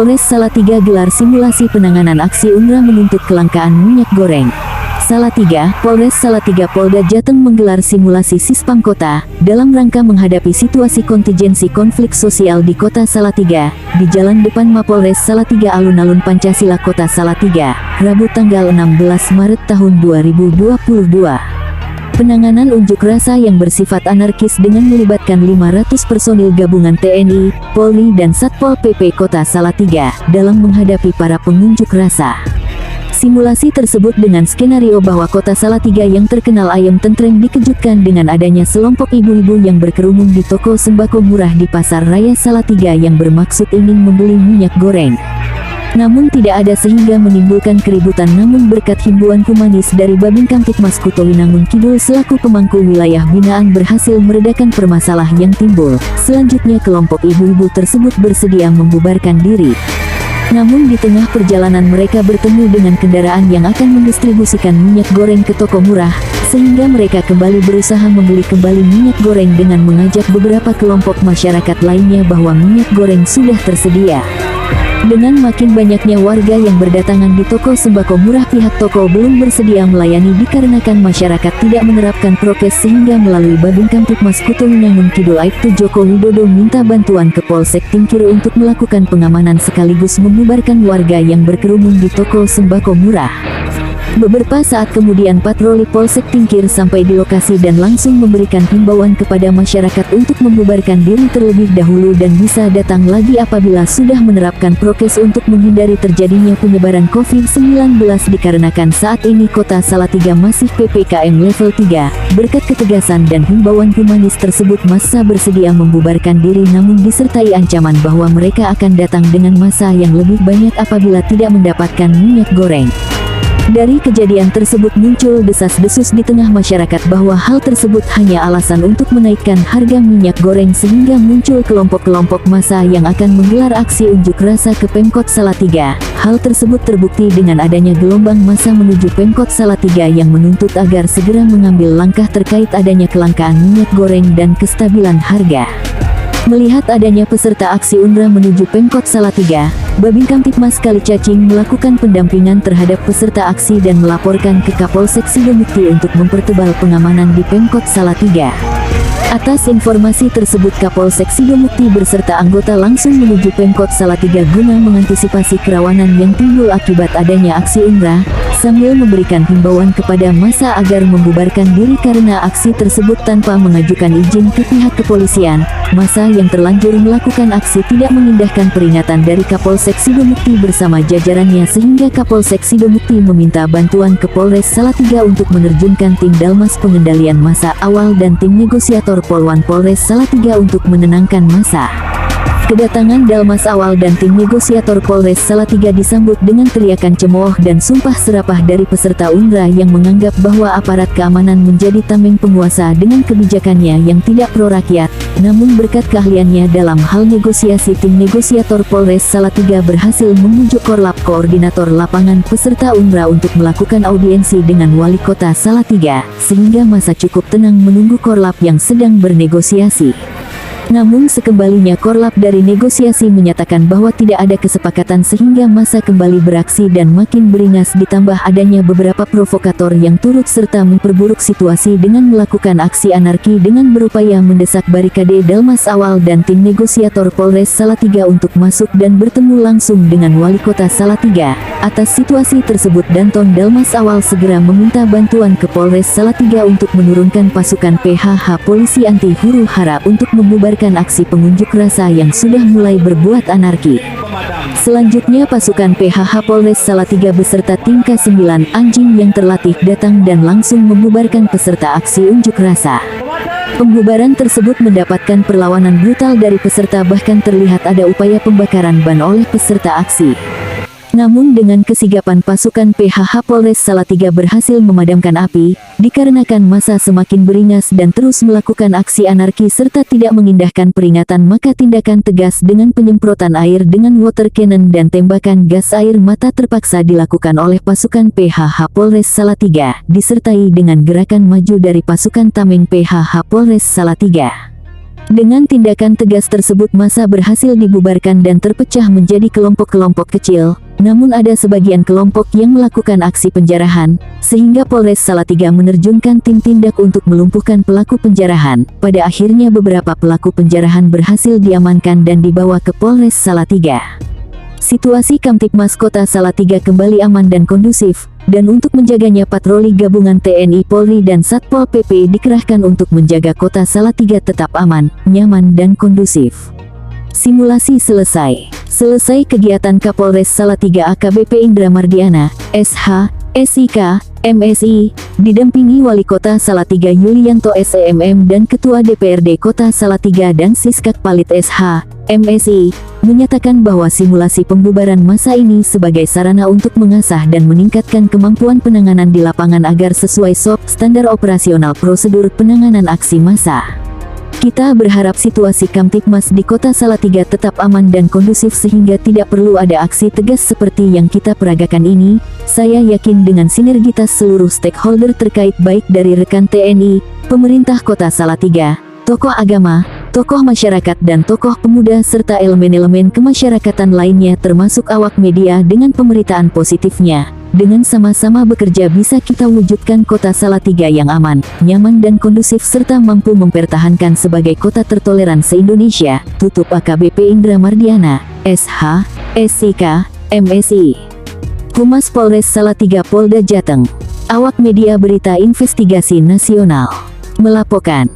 Polres Salatiga gelar simulasi penanganan aksi UNRWA menuntut kelangkaan minyak goreng. Salatiga, Polres Salatiga Polda Jateng menggelar simulasi Sispam Kota, dalam rangka menghadapi situasi kontingensi konflik sosial di Kota Salatiga, di Jalan Depan Mapolres Salatiga Alun-Alun Pancasila Kota Salatiga, Rabu tanggal 16 Maret tahun 2022. Penanganan unjuk rasa yang bersifat anarkis dengan melibatkan 500 personil gabungan TNI, Polri dan Satpol PP Kota Salatiga, dalam menghadapi para pengunjuk rasa. Simulasi tersebut dengan skenario bahwa Kota Salatiga yang terkenal ayam tentrem dikejutkan dengan adanya selompok ibu-ibu yang berkerumun di toko sembako murah di Pasar Raya Salatiga yang bermaksud ingin membeli minyak goreng. Namun tidak ada sehingga menimbulkan keributan, namun berkat himbauan humanis dari Babin Kamtibmas Kutowinangun Kidul selaku pemangku wilayah binaan berhasil meredakan permasalahan yang timbul. Selanjutnya kelompok ibu-ibu tersebut bersedia membubarkan diri. Namun di tengah perjalanan mereka bertemu dengan kendaraan yang akan mendistribusikan minyak goreng ke toko murah, sehingga mereka kembali berusaha membeli kembali minyak goreng dengan mengajak beberapa kelompok masyarakat lainnya bahwa minyak goreng sudah tersedia. Dengan makin banyaknya warga yang berdatangan di toko sembako murah, pihak toko belum bersedia melayani dikarenakan masyarakat tidak menerapkan prokes, sehingga melalui Babin Kamtibmas Kutowinangun Kidul Aibtu Joko Widodo minta bantuan ke Polsek Tingkir untuk melakukan pengamanan sekaligus membubarkan warga yang berkerumun di toko sembako murah. Beberapa saat kemudian patroli Polsek Tingkir sampai di lokasi dan langsung memberikan himbauan kepada masyarakat untuk membubarkan diri terlebih dahulu dan bisa datang lagi apabila sudah menerapkan prokes untuk menghindari terjadinya penyebaran COVID-19 dikarenakan saat ini Kota Salatiga masih PPKM level 3. Berkat ketegasan dan himbauan humanis tersebut, massa bersedia membubarkan diri namun disertai ancaman bahwa mereka akan datang dengan massa yang lebih banyak apabila tidak mendapatkan minyak goreng. Dari kejadian tersebut muncul desas-desus di tengah masyarakat bahwa hal tersebut hanya alasan untuk menaikkan harga minyak goreng, sehingga muncul kelompok-kelompok massa yang akan menggelar aksi unjuk rasa ke Pemkot Salatiga. Hal tersebut terbukti dengan adanya gelombang massa menuju Pemkot Salatiga yang menuntut agar segera mengambil langkah terkait adanya kelangkaan minyak goreng dan kestabilan harga. Melihat adanya peserta aksi UNRWA menuju Pemkot Salatiga, Babin Kamtibmas Kalicacing melakukan pendampingan terhadap peserta aksi dan melaporkan ke Kapolsek Sidomukti untuk mempertebal pengamanan di Pemkot Salatiga. Atas informasi tersebut, Kapolsek Sidomukti berserta anggota langsung menuju Pemkot Salatiga guna mengantisipasi kerawanan yang timbul akibat adanya aksi UNRWA, sambil memberikan himbauan kepada massa agar membubarkan diri karena aksi tersebut tanpa mengajukan izin ke pihak kepolisian. Massa yang terlanjur melakukan aksi tidak mengindahkan peringatan dari Kapolsek Sidomukti bersama jajarannya, sehingga Kapolsek Sidomukti meminta bantuan ke Polres Salatiga untuk menerjunkan tim Dalmas pengendalian massa awal dan tim negosiator Polwan Polres Salatiga untuk menenangkan massa. Kedatangan Dalmas awal dan tim negosiator Polres Salatiga disambut dengan teriakan cemooh dan sumpah serapah dari peserta UNRWA yang menganggap bahwa aparat keamanan menjadi tameng penguasa dengan kebijakannya yang tidak pro rakyat. Namun berkat keahliannya dalam hal negosiasi, tim negosiator Polres Salatiga berhasil membujuk Korlap koordinator lapangan peserta UNRWA untuk melakukan audiensi dengan Wali Kota Salatiga, sehingga massa cukup tenang menunggu Korlap yang sedang bernegosiasi. Namun sekembalinya Korlap dari negosiasi menyatakan bahwa tidak ada kesepakatan, sehingga massa kembali beraksi dan makin beringas, ditambah adanya beberapa provokator yang turut serta memperburuk situasi dengan melakukan aksi anarki dengan berupaya mendesak barikade Dalmas awal dan tim negosiator Polres Salatiga untuk masuk dan bertemu langsung dengan Wali Kota Salatiga. Atas situasi tersebut, Danton Dalmas awal segera meminta bantuan ke Polres Salatiga untuk menurunkan pasukan PHH polisi anti huru-hara untuk membubarkan aksi pengunjuk rasa yang sudah mulai berbuat anarki. Selanjutnya pasukan PHH Polres Salatiga beserta tim K9 anjing yang terlatih datang dan langsung membubarkan peserta aksi unjuk rasa. Pembubaran tersebut mendapatkan perlawanan brutal dari peserta, bahkan terlihat ada upaya pembakaran ban oleh peserta aksi. Namun dengan kesigapan pasukan PHH Polres Salatiga berhasil memadamkan api, dikarenakan massa semakin beringas dan terus melakukan aksi anarki serta tidak mengindahkan peringatan, maka tindakan tegas dengan penyemprotan air dengan water cannon dan tembakan gas air mata terpaksa dilakukan oleh pasukan PHH Polres Salatiga, disertai dengan gerakan maju dari pasukan tameng PHH Polres Salatiga. Dengan tindakan tegas tersebut massa berhasil dibubarkan dan terpecah menjadi kelompok-kelompok kecil, namun ada sebagian kelompok yang melakukan aksi penjarahan, sehingga Polres Salatiga menerjunkan tim tindak untuk melumpuhkan pelaku penjarahan. Pada akhirnya beberapa pelaku penjarahan berhasil diamankan dan dibawa ke Polres Salatiga. Situasi Kamtibmas Kota Salatiga kembali aman dan kondusif, dan untuk menjaganya patroli gabungan TNI Polri dan Satpol PP dikerahkan untuk menjaga Kota Salatiga tetap aman, nyaman dan kondusif. Simulasi selesai. Selesai kegiatan Kapolres Salatiga AKBP Indra Mardiana, SH, SIK, MSI, didampingi Wali Kota Salatiga Yulianto SEMM dan Ketua DPRD Kota Salatiga dan Siskak Palit SH, MSI, menyatakan bahwa simulasi pembubaran massa ini sebagai sarana untuk mengasah dan meningkatkan kemampuan penanganan di lapangan agar sesuai SOP, standar operasional prosedur penanganan aksi massa. Kita berharap situasi Kamtibmas di Kota Salatiga tetap aman dan kondusif sehingga tidak perlu ada aksi tegas seperti yang kita peragakan ini. Saya yakin dengan sinergitas seluruh stakeholder terkait baik dari rekan TNI, pemerintah Kota Salatiga, tokoh agama, tokoh masyarakat dan tokoh pemuda serta elemen-elemen kemasyarakatan lainnya termasuk awak media dengan pemberitaan positifnya. Dengan sama-sama bekerja bisa kita wujudkan Kota Salatiga yang aman, nyaman dan kondusif serta mampu mempertahankan sebagai kota tertoleran se-Indonesia. Tutup AKBP Indra Mardiana, SH, SIK, MSI. Humas Polres Salatiga Polda Jateng. Awak media berita investigasi nasional melaporkan.